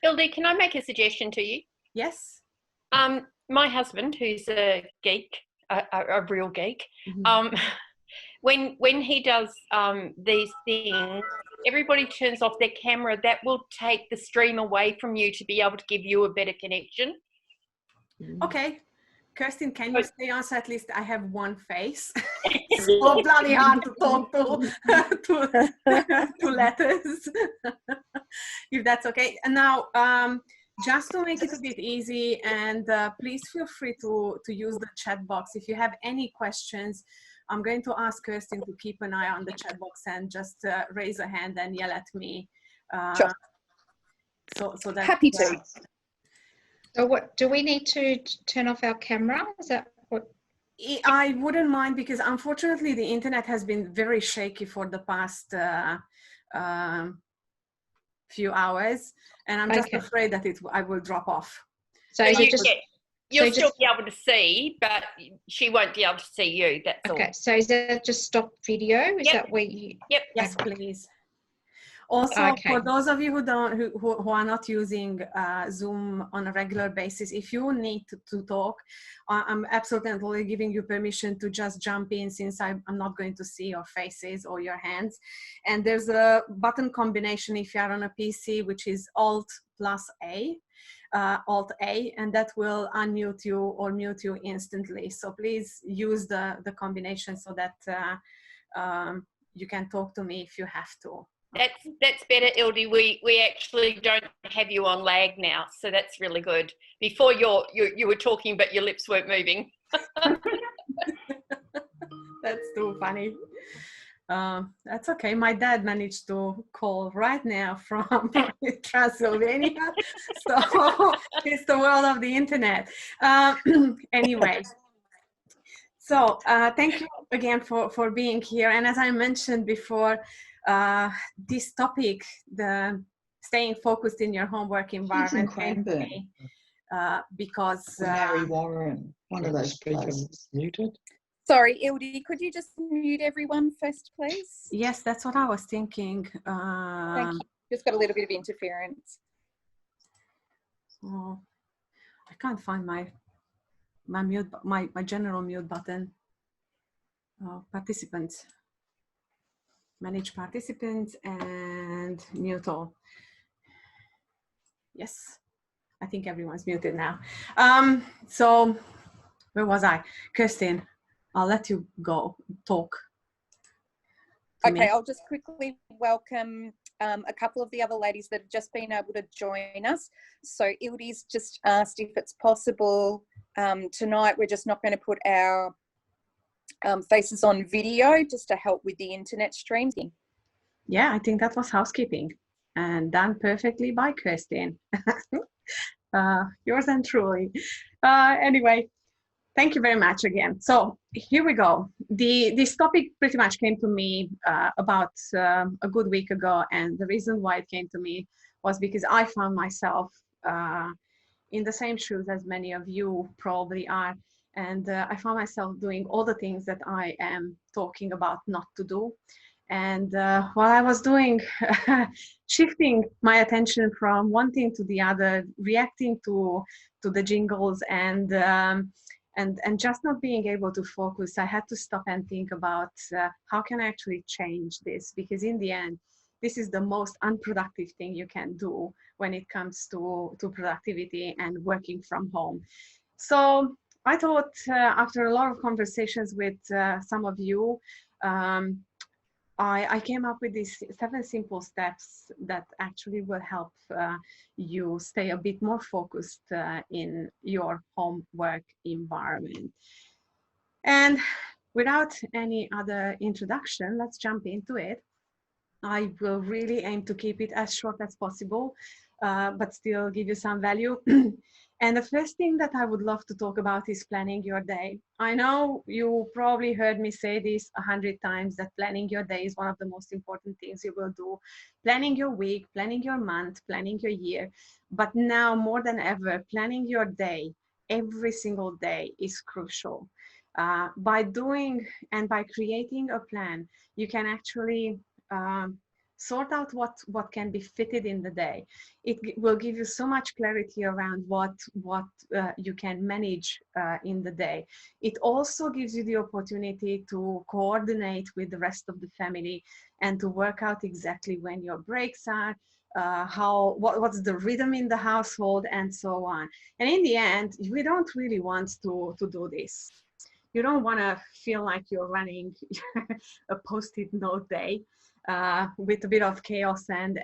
Hildy, can I make a suggestion to you? Yes. My husband, who's a geek, a real geek, Mm-hmm. when he does these things, everybody turns off their camera. That will take the stream away from you to be able to give you a better connection. Okay. Kirsten, can you stay on so at least I have one face? It's so bloody hard to talk to letters. If that's okay. And now, just to make it a bit easy, and please feel free to use the chat box. If you have any questions, I'm going to ask Kirsten to keep an eye on the chat box and just raise a hand and yell at me. Sure. So that happy to. So what, do we need to turn off our camera? Is that what? I wouldn't mind, because unfortunately the internet has been very shaky for the past few hours, and I'm just afraid that I will drop off. So is it just... You'll still be able to see, but she won't be able to see you. That's all. Okay, so is that just stop video? Is that where you... Yep. Yes, please. Also, for those of you who are not using Zoom on a regular basis, if you need to talk, I'm absolutely giving you permission to just jump in, since I'm not going to see your faces or your hands. And there's a button combination if you are on a PC, which is Alt plus A. Alt A, and that will unmute you or mute you instantly. So please use the combination so that you can talk to me if you have to. That's better, Hildy. We actually don't have you on lag now, so that's really good. Before you were talking, but your lips weren't moving. That's too funny. That's okay. My dad managed to call right now from Transylvania, so it's the world of the internet. Anyway, so thank you again for being here. And as I mentioned before, this topic, the staying focused in your homework environment, came to me because Mary Warren, one of those speakers, muted. Sorry, Hildy, could you just mute everyone first, please? Yes, that's what I was thinking. Thank you. Just got a little bit of interference. Oh, I can't find my mute, my general mute button. Participants, manage participants and mute all. Yes, I think everyone's muted now. So where was I? Kirsten, I'll let you go talk. Okay, I'll just quickly welcome a couple of the other ladies that have just been able to join us. So Hildy's just asked if it's possible tonight. We're just not going to put our faces on video just to help with the internet streaming. Yeah, I think that was housekeeping and done perfectly by Kirsten. Yours and truly. Anyway. Thank you very much again. So here we go. This topic pretty much came to me about a good week ago, and the reason why it came to me was because I found myself in the same shoes as many of you probably are, and I found myself doing all the things that I am talking about not to do. And while I was doing, shifting my attention from one thing to the other, reacting to the jingles and just not being able to focus, I had to stop and think about how can I actually change this? Because in the end, this is the most unproductive thing you can do when it comes to productivity and working from home. So I thought after a lot of conversations with some of you, I came up with these 7 simple steps that actually will help you stay a bit more focused in your home work environment. And without any other introduction, let's jump into it. I will really aim to keep it as short as possible, but still give you some value. And the first thing that I would love to talk about is planning your day. I know you probably heard me say this 100 times, that planning your day is one of the most important things you will do. Planning your week, planning your month, planning your year. But now more than ever, planning your day every single day is crucial. By doing and by creating a plan, you can actually sort out what can be fitted in the day. It will give you so much clarity around what you can manage in the day. It also gives you the opportunity to coordinate with the rest of the family and to work out exactly when your breaks are, what's the rhythm in the household, and so on. And in the end, we don't really want to do this. You don't want to feel like you're running a post-it note day with a bit of chaos and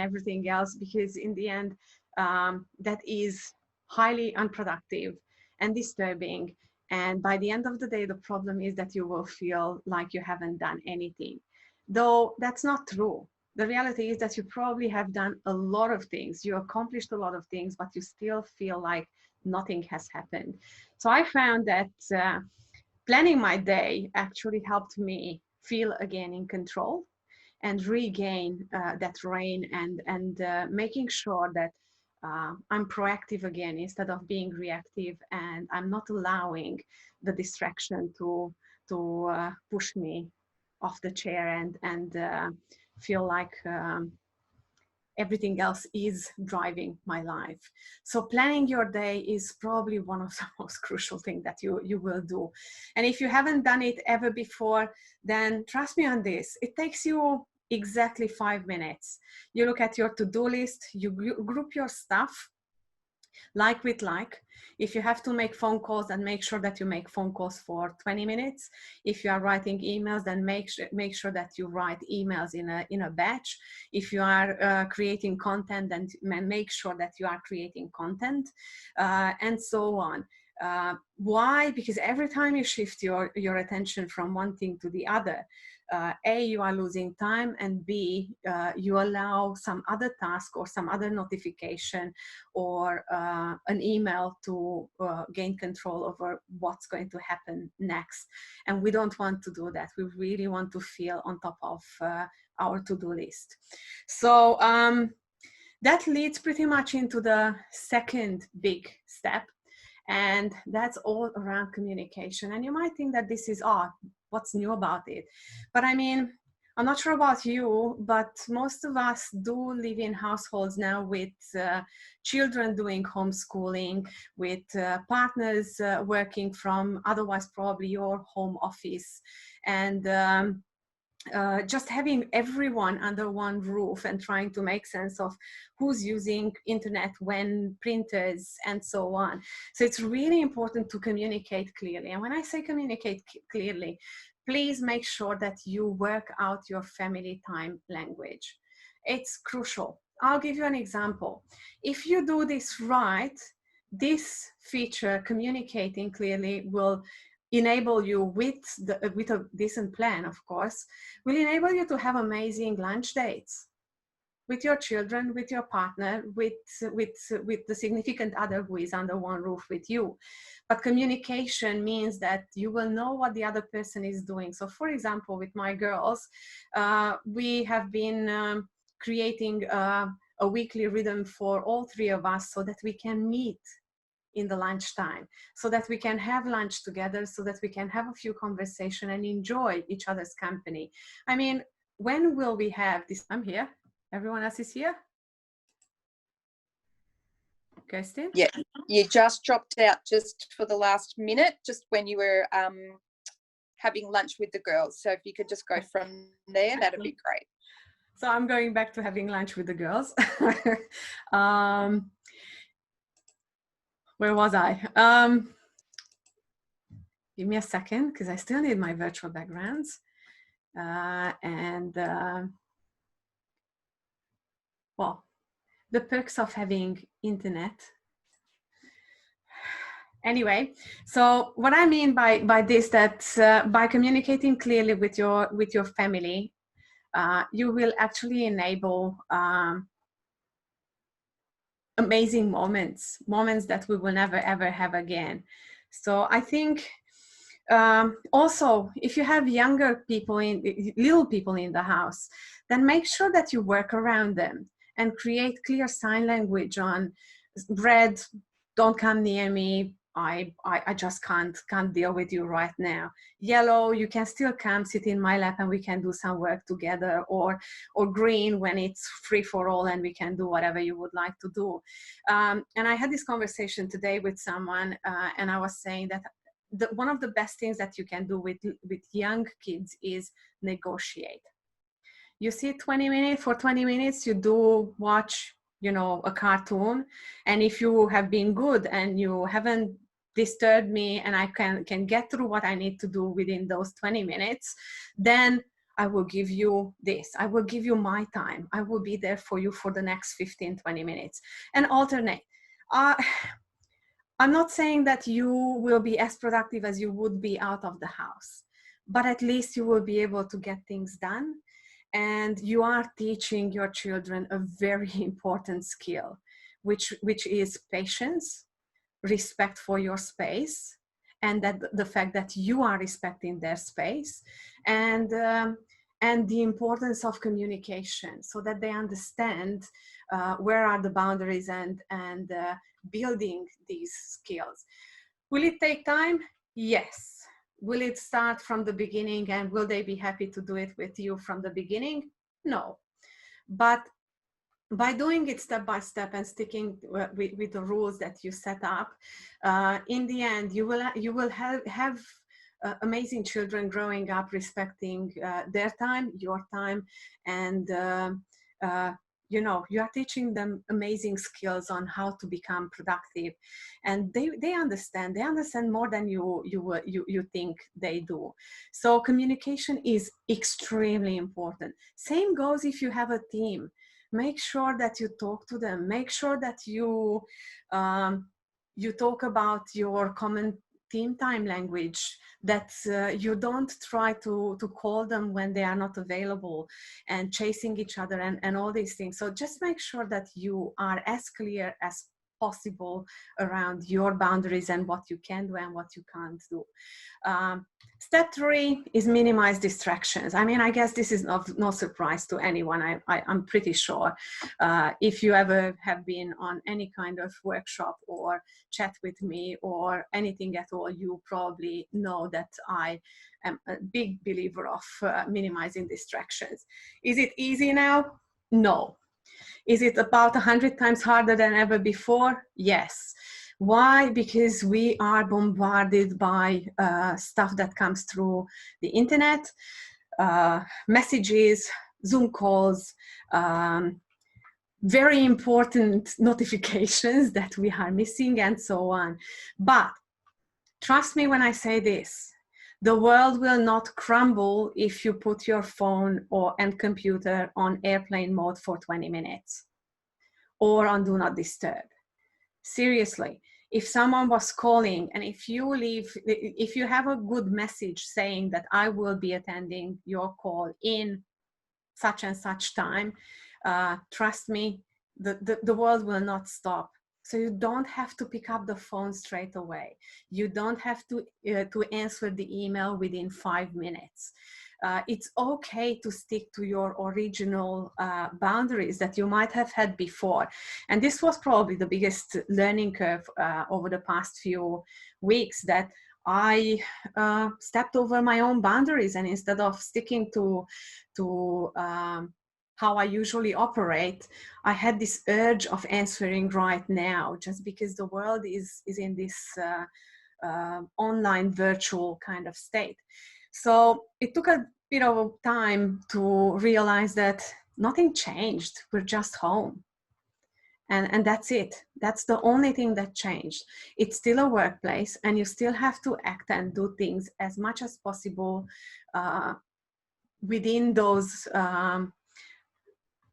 everything else, because in the end, that is highly unproductive and disturbing. And by the end of the day, the problem is that you will feel like you haven't done anything. Though that's not true. The reality is that you probably have done a lot of things. You accomplished a lot of things, but you still feel like nothing has happened. So I found that planning my day actually helped me feel again in control and regain that reign, and making sure that I'm proactive again instead of being reactive, and I'm not allowing the distraction to push me off the chair and feel like everything else is driving my life. So planning your day is probably one of the most crucial things that you will do. And if you haven't done it ever before, then trust me on this, it takes you exactly 5 minutes. You look at your to-do list, you group your stuff like with like. If you have to make phone calls, then make sure that you make phone calls for 20 minutes. If you are writing emails, then make sure that you write emails in a batch. If you are creating content, then make sure that you are creating content, and so on. Why? Because every time you shift your attention from one thing to the other, A, you are losing time, and B, you allow some other task or some other notification or an email to gain control over what's going to happen next. And we don't want to do that. We really want to feel on top of our to-do list. So that leads pretty much into the second big step, and that's all around communication. And you might think that this is what's new about it? But I mean, I'm not sure about you, but most of us do live in households now with children doing homeschooling, with partners working from otherwise probably your home office, and just having everyone under one roof and trying to make sense of who's using internet when, printers, and so on. So it's really important to communicate clearly. And when I say communicate clearly, please make sure that you work out your family time language. It's crucial. I'll give you an example. If you do this right, this feature, communicating clearly, will enable you with a decent plan, of course, will enable you to have amazing lunch dates with your children, with your partner, with the significant other who is under one roof with you. But communication means that you will know what the other person is doing. So for example, with my girls, we have been creating a weekly rhythm for all three of us so that we can meet in the lunchtime, so that we can have lunch together, so that we can have a few conversations and enjoy each other's company. I mean, when will we have this? I'm here. Everyone else is here? Kirstin? Yeah, you just dropped out just for the last minute, just when you were having lunch with the girls. So if you could just go from there, that'd be great. So I'm going back to having lunch with the girls. Where was I? Give me a second, because I still need my virtual backgrounds. Well, the perks of having internet. Anyway, so what I mean by this, that by communicating clearly with your family, you will actually enable amazing moments that we will never ever have again. So I think also, if you have younger people, little people in the house, then make sure that you work around them and create clear sign language on red, don't come near me, I just can't deal with you right now. Yellow, you can still come sit in my lap and we can do some work together, or green, when it's free for all and we can do whatever you would like to do. And I had this conversation today with someone, and I was saying that one of the best things that you can do with young kids is negotiate. You see 20 minutes, for 20 minutes, you do watch, you know, a cartoon. And if you have been good and you haven't disturbed me and I can get through what I need to do within those 20 minutes, then I will give you this. I will give you my time. I will be there for you for the next 15, 20 minutes and alternate. I'm not saying that you will be as productive as you would be out of the house, but at least you will be able to get things done. And you are teaching your children a very important skill, which is patience, respect for your space, and that the fact that you are respecting their space, and the importance of communication, so that they understand where are the boundaries, and building these skills. Will it take time? Yes. Will it start from the beginning, and will they be happy to do it with you from the beginning? No. But by doing it step by step and sticking with the rules that you set up, in the end, you will have amazing children growing up respecting their time, your time, and you know, you are teaching them amazing skills on how to become productive, and they understand more than you think they do. So communication is extremely important. Same goes if you have a team. Make sure that you talk to them. Make sure that you talk about your common team time language, that you don't try to call them when they are not available and chasing each other and all these things. So just make sure that you are as clear as possible around your boundaries and what you can do and what you can't do. Step 3 is minimize distractions. I mean, I guess this is no surprise to anyone. I'm pretty sure if you ever have been on any kind of workshop or chat with me or anything at all, you probably know that I am a big believer of minimizing distractions. Is it easy now? No. Is it about 100 times harder than ever before? Yes. Why? Because we are bombarded by stuff that comes through the internet, messages, Zoom calls, very important notifications that we are missing, and so on. But trust me when I say this, the world will not crumble if you put your phone and computer on airplane mode for 20 minutes or on do not disturb. Seriously, if someone was calling and if you have a good message saying that I will be attending your call in such and such time, trust me, the world will not stop. So you don't have to pick up the phone straight away. You don't have to answer the email within 5 minutes. It's okay to stick to your original boundaries that you might have had before. And this was probably the biggest learning curve over the past few weeks, that I stepped over my own boundaries, and instead of sticking to how I usually operate, I had this urge of answering right now, just because the world is in this online virtual kind of state. So it took a bit of time to realize that nothing changed. We're just home. And that's it. That's the only thing that changed. It's still a workplace, and you still have to act and do things as much as possible within those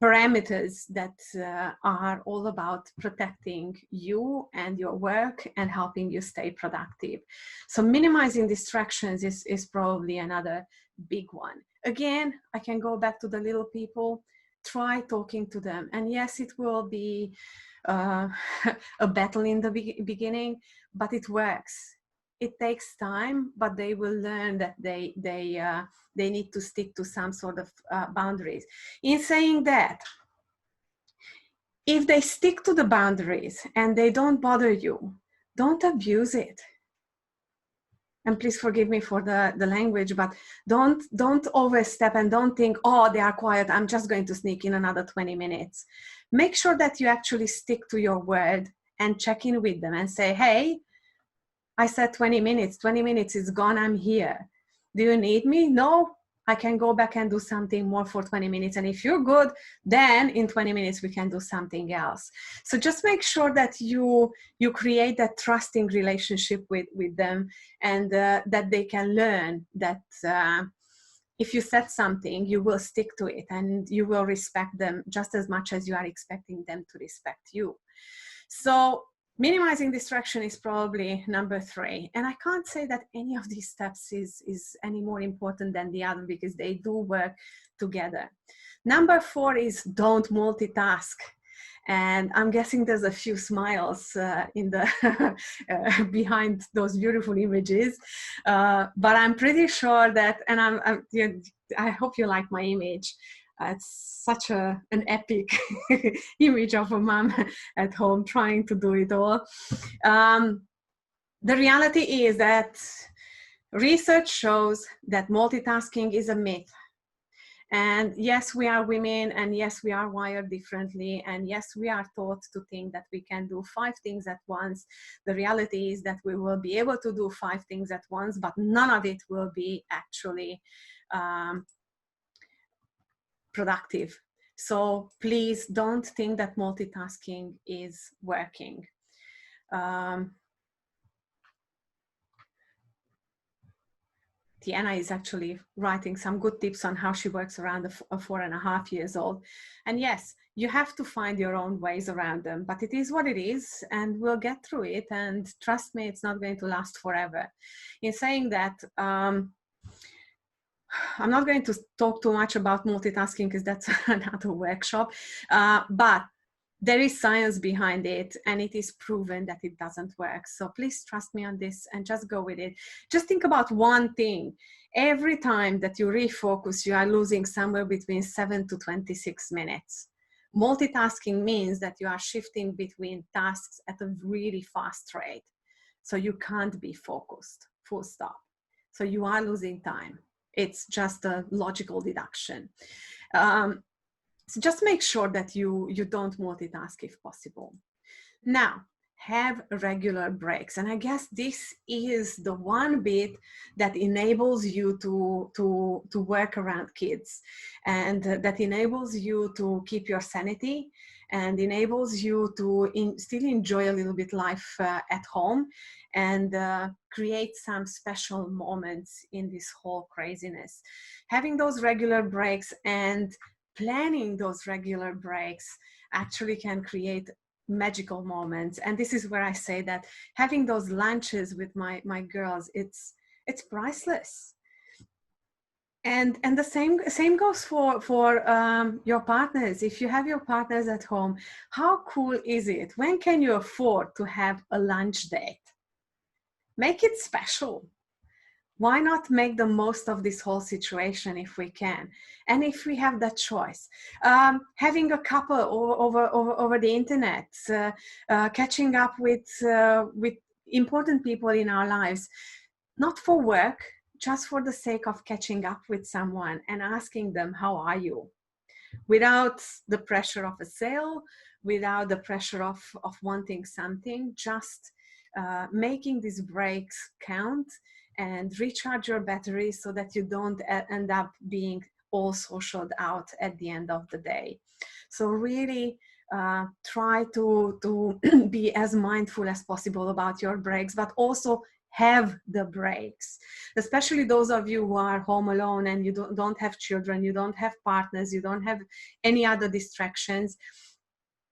parameters that are all about protecting you and your work and helping you stay productive. So minimizing distractions is probably another big one. Again, I can go back to the little people. Try talking to them. And yes, it will be a battle in the beginning, but it works. It takes time, but they will learn that they need to stick to some sort of boundaries. In saying that, if they stick to the boundaries and they don't bother you, don't abuse it. And please forgive me for the language, but don't overstep and don't think, oh, they are quiet, I'm just going to sneak in another 20 minutes. Make sure that you actually stick to your word and check in with them and say, hey, I said 20 minutes is gone, I'm here. Do you need me? No, I can go back and do something more for 20 minutes. And if you're good, then in 20 minutes, we can do something else. So just make sure that you create that trusting relationship with them, and that they can learn that if you said something, you will stick to it and you will respect them just as much as you are expecting them to respect you. So minimizing distraction is probably number 3. And I can't say that any of these steps is any more important than the other, because they do work together. Number 4 is don't multitask. And I'm guessing there's a few smiles in the behind those beautiful images. But I'm pretty sure that, and I hope you like my image. It's such an epic image of a mom at home trying to do it all. The reality is that research shows that multitasking is a myth. And yes, we are women, and yes, we are wired differently, and yes, we are taught to think that we can do 5 things at once. The reality is that we will be able to do 5 things at once, but none of it will be actually productive. So please don't think that multitasking is working. Tiana is actually writing some good tips on how she works around a 4.5 years old. And yes, you have to find your own ways around them, but it is what it is, and we'll get through it. And trust me, it's not going to last forever. In saying that, I'm not going to talk too much about multitasking because that's another workshop, but there is science behind it, and it is proven that it doesn't work. So please trust me on this and just go with it. Just think about one thing. Every time that you refocus, you are losing somewhere between 7 to 26 minutes. Multitasking means that you are shifting between tasks at a really fast rate. So you can't be focused, full stop. So you are losing time. It's just a logical deduction. So just make sure that you don't multitask if possible. Now, have regular breaks. And I guess this is the one bit that enables you to work around kids, and that enables you to keep your sanity, and enables you to still enjoy a little bit life at home, and create some special moments in this whole craziness. Having those regular breaks and planning those regular breaks actually can create magical moments. And this is where I say that having those lunches with my girls, it's priceless. And the same goes for your partners. If you have your partners at home, how cool is it? When can you afford to have a lunch date? Make it special. Why not make the most of this whole situation if we can? And if we have that choice, having a couple over the internet, catching up with important people in our lives, not for work, just for the sake of catching up with someone and asking them, how are you? Without the pressure of a sale, without the pressure of wanting something, just making these breaks count and recharge your battery so that you don't end up being all socialed out at the end of the day. So really try to be as mindful as possible about your breaks, but also have the breaks, especially those of you who are home alone and you don't have children, you don't have partners, you don't have any other distractions.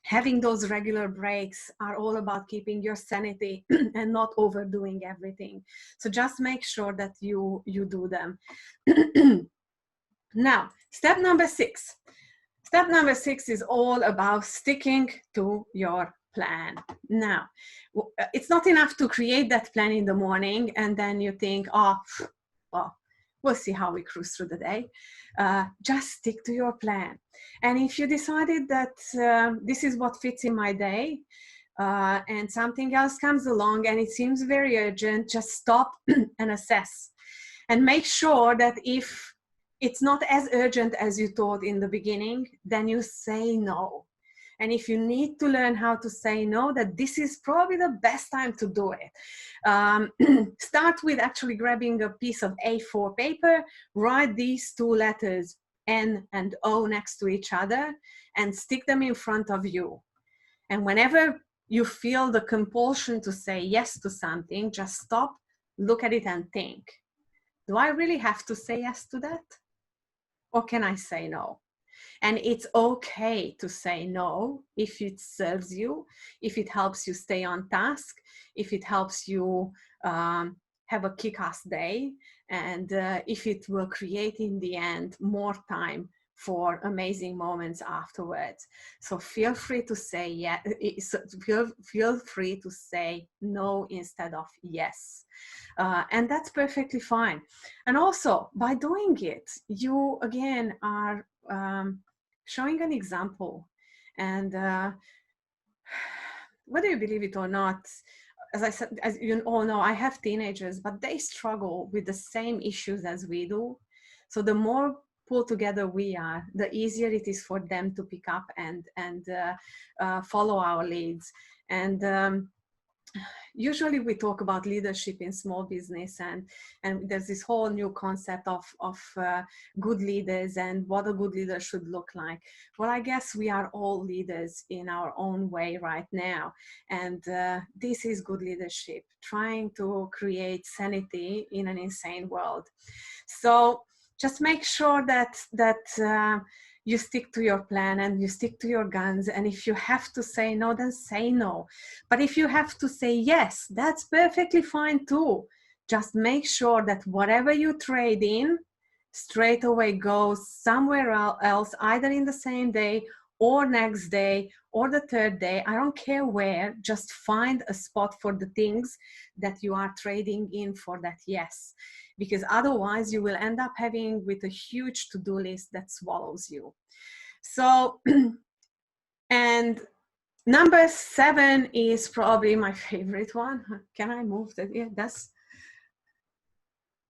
Having those regular breaks are all about keeping your sanity and not overdoing everything. So just make sure that you do them. Now, step number 6. Step number 6 is all about sticking to your plan. Now, it's not enough to create that plan in the morning and then you think, oh, well, we'll see how we cruise through the day. Just stick to your plan. And if you decided that this is what fits in my day, and something else comes along and it seems very urgent, just stop and assess and make sure that if it's not as urgent as you thought in the beginning, then you say no. And if you need to learn how to say no, that this is probably the best time to do it. Start with actually grabbing a piece of A4 paper, write these two letters N and O next to each other and stick them in front of you. And whenever you feel the compulsion to say yes to something, just stop, look at it and think, do I really have to say yes to that? Or can I say no? And it's okay to say no if it serves you, if it helps you stay on task, if it helps you have a kick-ass day, and if it will create in the end more time for amazing moments afterwards. So feel free to say yeah, feel free to say no instead of yes. And that's perfectly fine. And also by doing it, you again are showing an example. And whether you believe it or not, as I said, as you all know, I have teenagers, but they struggle with the same issues as we do. So the more pulled together we are, the easier it is for them to pick up and follow our leads. And usually we talk about leadership in small business, and there's this whole new concept of good leaders and what a good leader should look like. Well, I guess we are all leaders in our own way right now, and this is good leadership, trying to create sanity in an insane world. So just make sure that you stick to your plan and you stick to your guns. And if you have to say no, then say no. But if you have to say yes, that's perfectly fine too. Just make sure that whatever you trade in straight away goes somewhere else, either in the same day or next day or the third day. I don't care where, just find a spot for the things that you are trading in for that yes. Because otherwise you will end up having with a huge to-do list that swallows you. So, and number 7 is probably my favorite one. Can I move that? Yeah, that's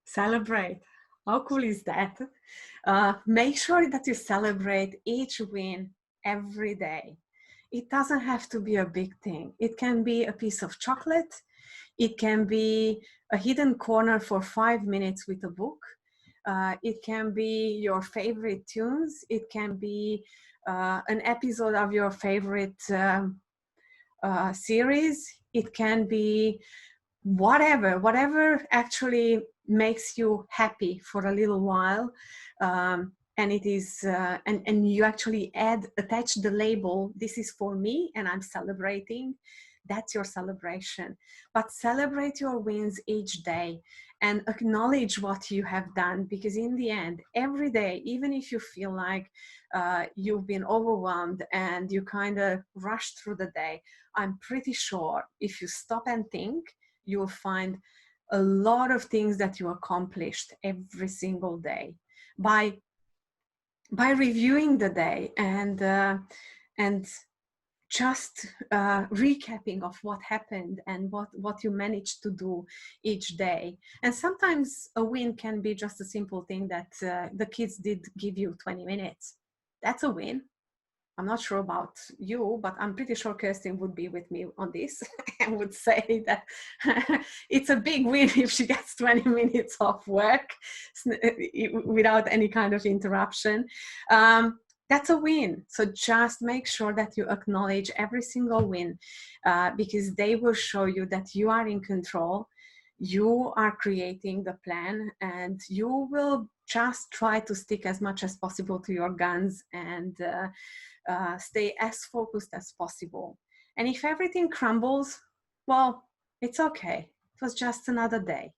celebrate. How cool is that? Make sure that you celebrate each win every day. It doesn't have to be a big thing. It can be a piece of chocolate. It can be a hidden corner for 5 minutes with a book. It can be your favorite tunes. It can be an episode of your favorite series. It can be whatever actually makes you happy for a little while. And it is, and you actually attach the label, this is for me and I'm celebrating. That's your celebration. But celebrate your wins each day and acknowledge what you have done, because in the end, every day, even if you feel like you've been overwhelmed and you kind of rushed through the day, I'm pretty sure if you stop and think, you will find a lot of things that you accomplished every single day by reviewing the day and just recapping of what happened and what you managed to do each day. And sometimes a win can be just a simple thing that the kids did give you 20 minutes. That's a win. I'm not sure about you, but I'm pretty sure Kirsten would be with me on this and would say that it's a big win if she gets 20 minutes of work without any kind of interruption. That's a win. So just make sure that you acknowledge every single win because they will show you that you are in control. You are creating the plan and you will just try to stick as much as possible to your guns and stay as focused as possible. And if everything crumbles, well, it's okay. It was just another day.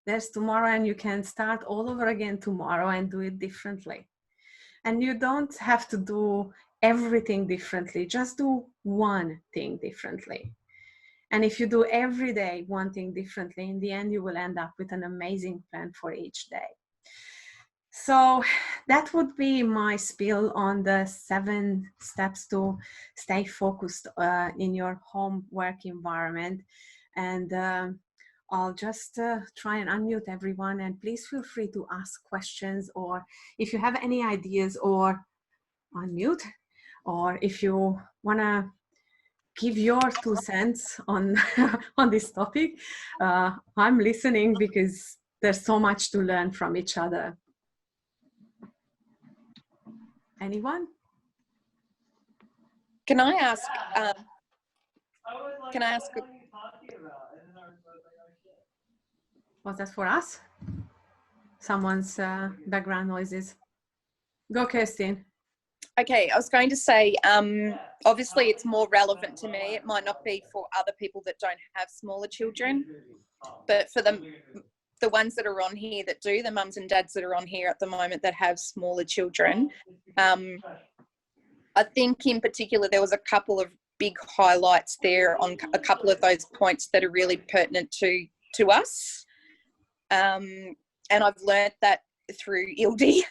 There's tomorrow and you can start all over again tomorrow and do it differently. And you don't have to do everything differently. Just do one thing differently. And if you do every day one thing differently, in the end, you will end up with an amazing plan for each day. So that would be my spiel on the 7 steps to stay focused in your home work environment. And I'll just try and unmute everyone, and please feel free to ask questions, or if you have any ideas, or unmute, or if you want to give your 2 cents on on this topic. I'm listening because there's so much to learn from each other. Anyone? Can I ask? Can I ask? Was that for us? Someone's background noises. Go, Kirsten. Okay, I was going to say, obviously it's more relevant to me. It might not be for other people that don't have smaller children, but for the ones that are on here that do, the mums and dads that are on here at the moment that have smaller children, I think in particular there was a couple of big highlights there on a couple of those points that are really pertinent to us. And I've learnt that through Ildi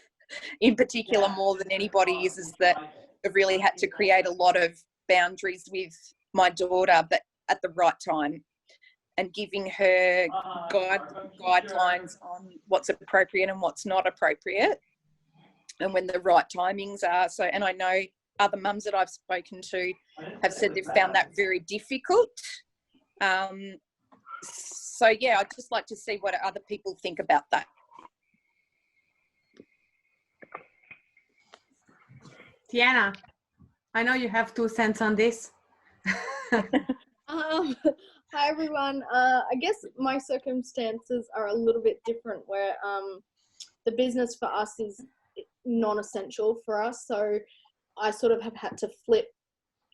in particular more than anybody is that I've really had to create a lot of boundaries with my daughter, but at the right time, and giving her guidelines on what's appropriate and what's not appropriate, and when the right timings are. So, and I know other mums that I've spoken to have said they've found that very difficult. So yeah, I'd just like to see what other people think about that. Tiana, I know you have 2 cents on this. Hi everyone. I guess my circumstances are a little bit different, where the business for us is non-essential for us, so I sort of have had to flip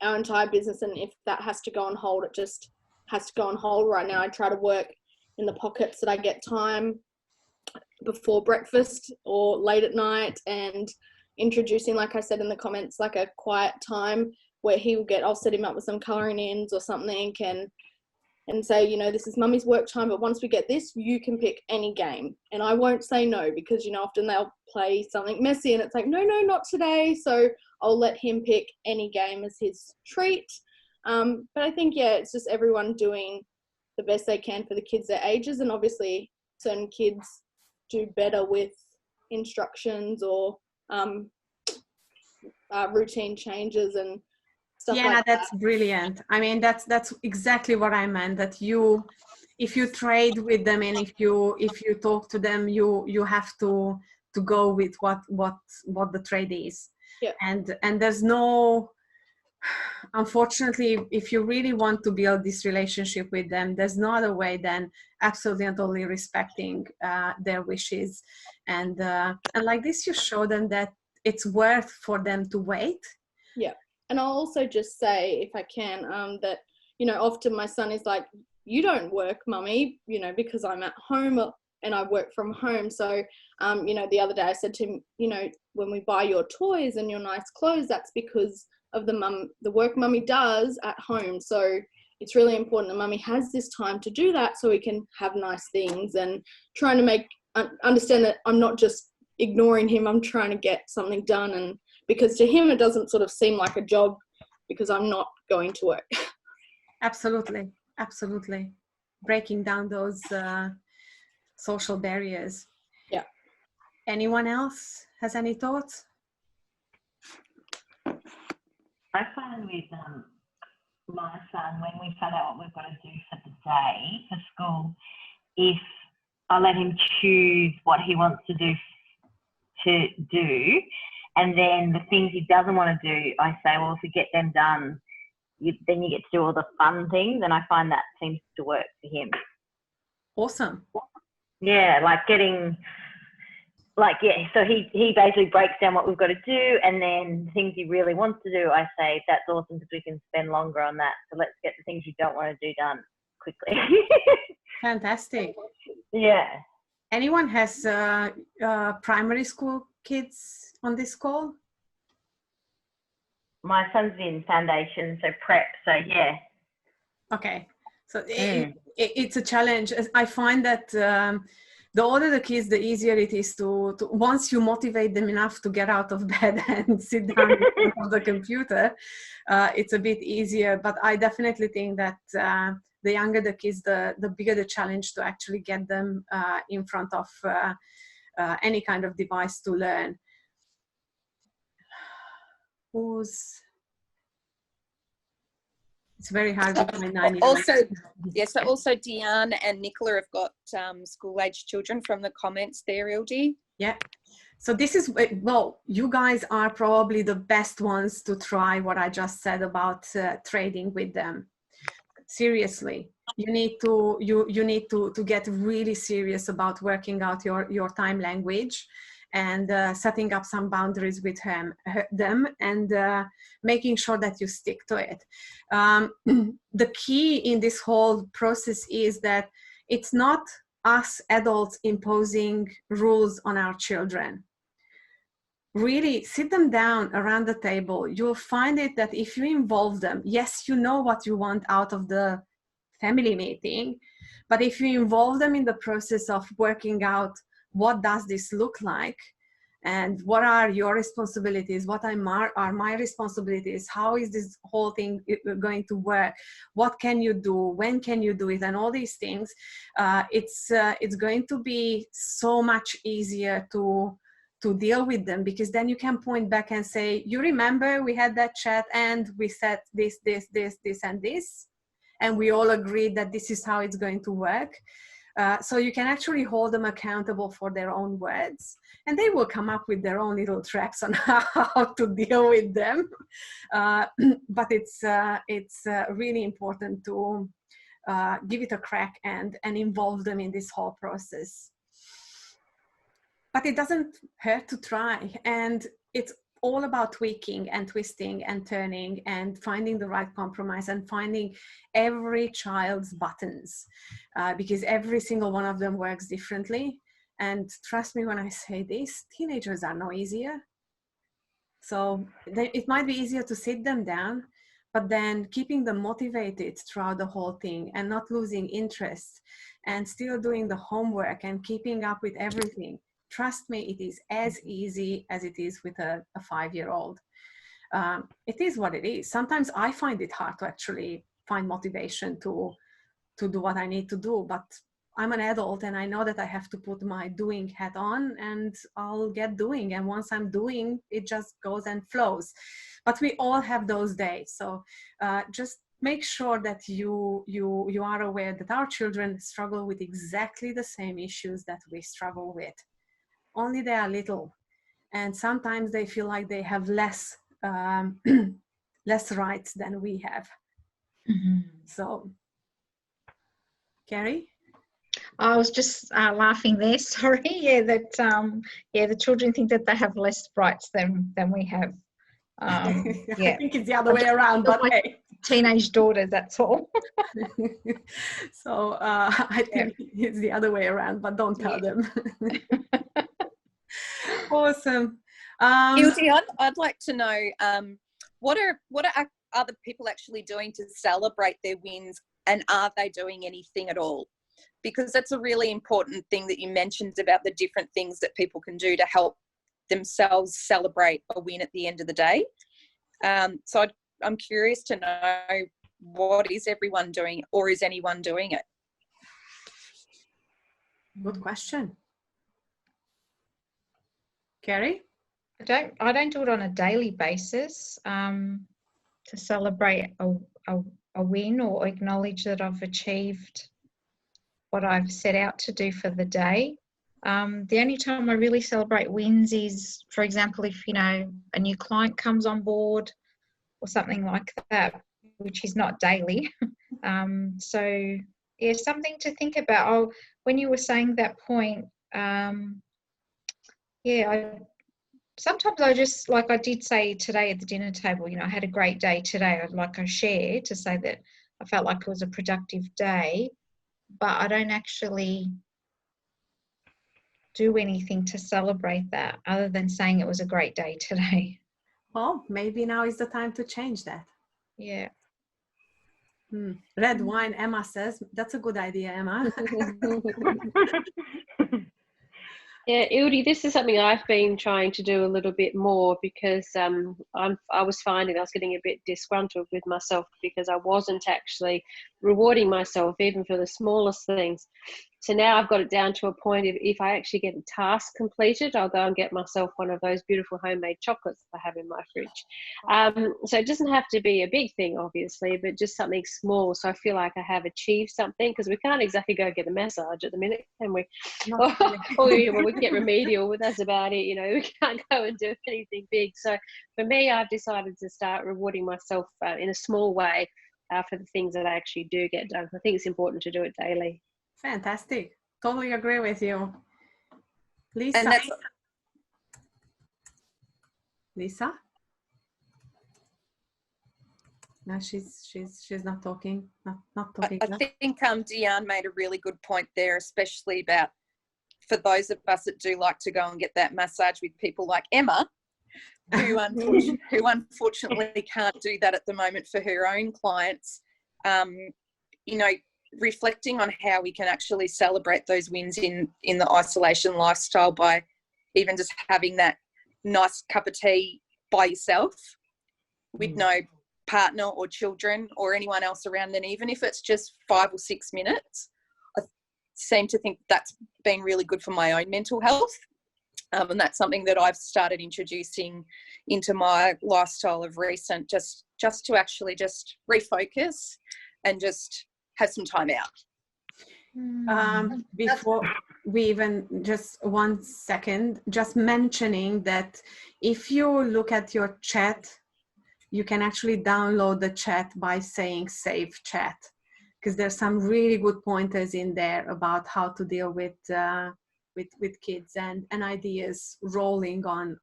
our entire business, and if that has to go on hold, it just has to go on hold right now. I try to work in the pockets that I get time before breakfast or late at night, and introducing, like I said in the comments, like a quiet time where I'll set him up with some colouring ends or something, and say, you know, this is mummy's work time, but once we get this, you can pick any game. And I won't say no, because, you know, often they'll play something messy and it's like, no, not today. So I'll let him pick any game as his treat. But I think, yeah, it's just everyone doing the best they can for the kids their ages. And obviously certain kids do better with instructions or routine changes and stuff like that. That's brilliant. I mean, that's exactly what I meant, that if you trade with them, and if you talk to them, you have to go with what the trade is. Yeah. And there's no, unfortunately, if you really want to build this relationship with them, there's no other way than absolutely and totally respecting their wishes, and like this, you show them that it's worth for them to wait. Yeah. And I'll also just say, if I can, that, you know, often my son is like, you don't work, mummy, you know, because I'm at home and I work from home. So, you know, the other day I said to him, you know, when we buy your toys and your nice clothes, that's because of the work mummy does at home. So it's really important that mummy has this time to do that, so we can have nice things, and trying to understand that I'm not just ignoring him, I'm trying to get something done. And because to him it doesn't sort of seem like a job because I'm not going to work. Absolutely. Breaking down those social barriers. Yeah. Anyone else has any thoughts? I find with my son, when we find out what we've got to do for the day for school, if I let him choose what he wants to do, and then the things he doesn't want to do, I say, well, if we get them done, then you get to do all the fun things, and I find that seems to work for him. Awesome. Yeah, so he basically breaks down what we've got to do, and then the things he really wants to do, I say, that's awesome because we can spend longer on that. So let's get the things you don't want to do done quickly. Fantastic. Yeah. Anyone has primary school kids on this call? My son's in foundation, so prep, so yeah. Okay, so it's a challenge. I find that the older the kids, the easier it is to once you motivate them enough to get out of bed and sit down in front of the computer, it's a bit easier. But I definitely think that the younger the kids, the bigger the challenge to actually get them in front of any kind of device to learn. It's very hard with my 9-year-old. Also, yes, so also Deanne and Nicola have got school-age children from the comments there, Ildi. Yeah. So this is, well, you guys are probably the best ones to try what I just said about trading with them. Seriously, you need to get really serious about working out your time language and setting up some boundaries with them and making sure that you stick to it. The key in this whole process is that it's not us adults imposing rules on our children. Really sit them down around the table. You'll find it that if you involve them, yes, you know what you want out of the family meeting, but if you involve them in the process of working out what does this look like and what are your responsibilities, what are my responsibilities, how is this whole thing going to work, what can you do, when can you do it, and all these things, it's going to be so much easier to deal with them, because then you can point back and say, you remember we had that chat and we said this and this, and we all agreed that this is how it's going to work. So you can actually hold them accountable for their own words, and they will come up with their own little traps on how to deal with them. But it's really important to give it a crack and involve them in this whole process. But it doesn't hurt to try, and it's all about tweaking and twisting and turning and finding the right compromise and finding every child's buttons, because every single one of them works differently. And trust me when I say this, teenagers are no easier. So it might be easier to sit them down, but then keeping them motivated throughout the whole thing and not losing interest and still doing the homework and keeping up with everything. Trust me, it is as easy as it is with a 5-year-old. It is what it is. Sometimes I find it hard to actually find motivation to do what I need to do, but I'm an adult and I know that I have to put my doing hat on and I'll get doing. And once I'm doing, it just goes and flows. But we all have those days. So just make sure that you are aware that our children struggle with exactly the same issues that we struggle with. Only they are little, and sometimes they feel like they have less rights than we have. Mm-hmm. So, Carrie? I was just laughing there. Sorry, that the children think that they have less rights than we have. I think it's the other way around, but hey. Teenage daughter, that's all. So I think it's the other way around, but don't tell them. Awesome. Ildi, I'd like to know what are other people actually doing to celebrate their wins, and are they doing anything at all? Because that's a really important thing that you mentioned about the different things that people can do to help themselves celebrate a win at the end of the day. So I'm curious to know, what is everyone doing, or is anyone doing it? Good question. Carrie? I don't do it on a daily basis to celebrate a win or acknowledge that I've achieved what I've set out to do for the day. The only time I really celebrate wins is, for example, if a new client comes on board or something like that, which is not daily. So yeah, something to think about. When you were saying that point, sometimes I just, like I did say today at the dinner table, I had a great day today. I shared to say that I felt like it was a productive day, but I don't actually do anything to celebrate that other than saying it was a great day today. Well, maybe now is the time to change that. Yeah. Red wine, Emma says. That's a good idea, Emma. Yeah, Ildi, this is something I've been trying to do a little bit more, because I was finding I was getting a bit disgruntled with myself because I wasn't actually rewarding myself even for the smallest things. So now I've got it down to a point of, if I actually get a task completed, I'll go and get myself one of those beautiful homemade chocolates I have in my fridge. So it doesn't have to be a big thing, obviously, but just something small. So I feel like I have achieved something, because we can't exactly go get a massage at the minute, can we? Or we can get remedial, but that's about it. You know, we can't go and do anything big. So for me, I've decided to start rewarding myself in a small way for the things that I actually do get done. I think it's important to do it daily. Fantastic. Totally agree with you. Lisa? And that's, Lisa? No, she's not talking. Not talking. I think Deanne made a really good point there, especially about for those of us that do like to go and get that massage with people like Emma, who unfortunately can't do that at the moment for her own clients. You know, reflecting on how we can actually celebrate those wins in the isolation lifestyle by even just having that nice cup of tea by yourself with no partner or children or anyone else around, and even if it's just 5 or 6 minutes, I seem to think that's been really good for my own mental health. And that's something that I've started introducing into my lifestyle of recent, just to actually just refocus and just have some time out. Before we even, just 1 second, just mentioning that if you look at your chat, you can actually download the chat by saying save chat, because there's some really good pointers in there about how to deal with kids and ideas rolling on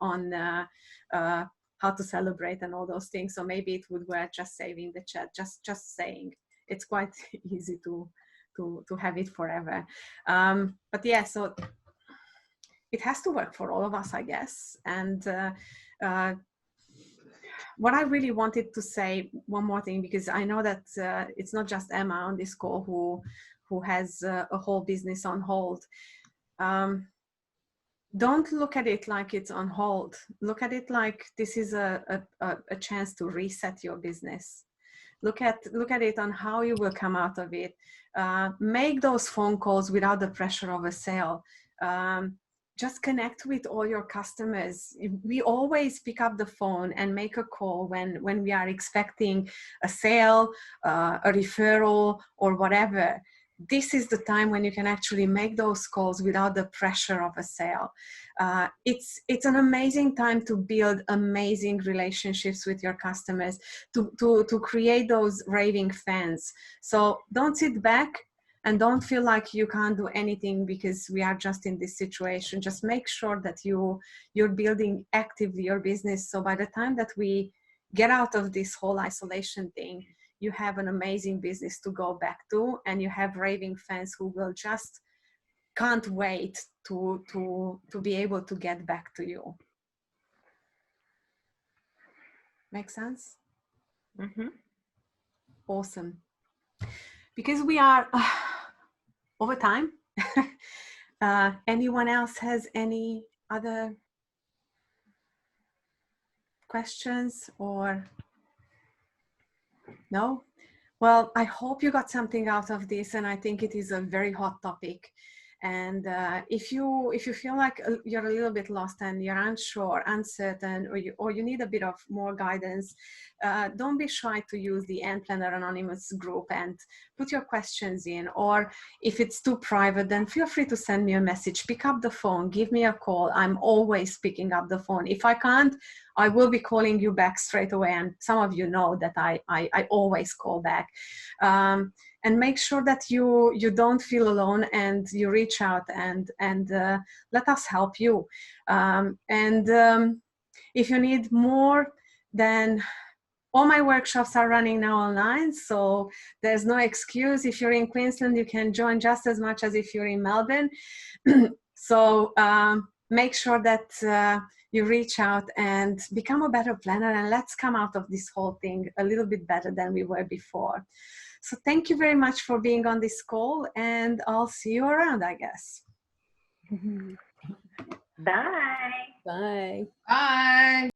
how to celebrate and all those things. So maybe it would work just saving the chat, just saying. It's quite easy to have it forever. But yeah, so it has to work for all of us, I guess. And what I really wanted to say, one more thing, because I know that it's not just Emma on this call who has a whole business on hold. Don't look at it like it's on hold. Look at it like this is a chance to reset your business. Look at it on how you will come out of it. Make those phone calls without the pressure of a sale. Just connect with all your customers. We always pick up the phone and make a call when we are expecting a sale, a referral, or whatever. This is the time when you can actually make those calls without the pressure of a sale. It's an amazing time to build amazing relationships with your customers, to create those raving fans. So don't sit back and don't feel like you can't do anything because we are just in this situation. Just make sure that you're building actively your business. So by the time that we get out of this whole isolation thing, you have an amazing business to go back to, and you have raving fans who will just can't wait to be able to get back to you. Make sense? Mm-hmm. Awesome. Because we are over time. Anyone else has any other questions or no? Well, I hope you got something out of this, and I think it is a very hot topic. And if you feel like you're a little bit lost and you're unsure, uncertain, or you need a bit of more guidance, don't be shy to use the Ant Planner Anonymous group and put your questions in. Or if it's too private, then feel free to send me a message. Pick up the phone, give me a call. I'm always picking up the phone. If I can't, I will be calling you back straight away. And some of you know that I always call back. And make sure that you don't feel alone, and you reach out and let us help you. If you need more, then all my workshops are running now online, so there's no excuse. If you're in Queensland, you can join just as much as if you're in Melbourne. So make sure that you reach out and become a better planner, and let's come out of this whole thing a little bit better than we were before. So thank you very much for being on this call, and I'll see you around, I guess. Bye. Bye. Bye.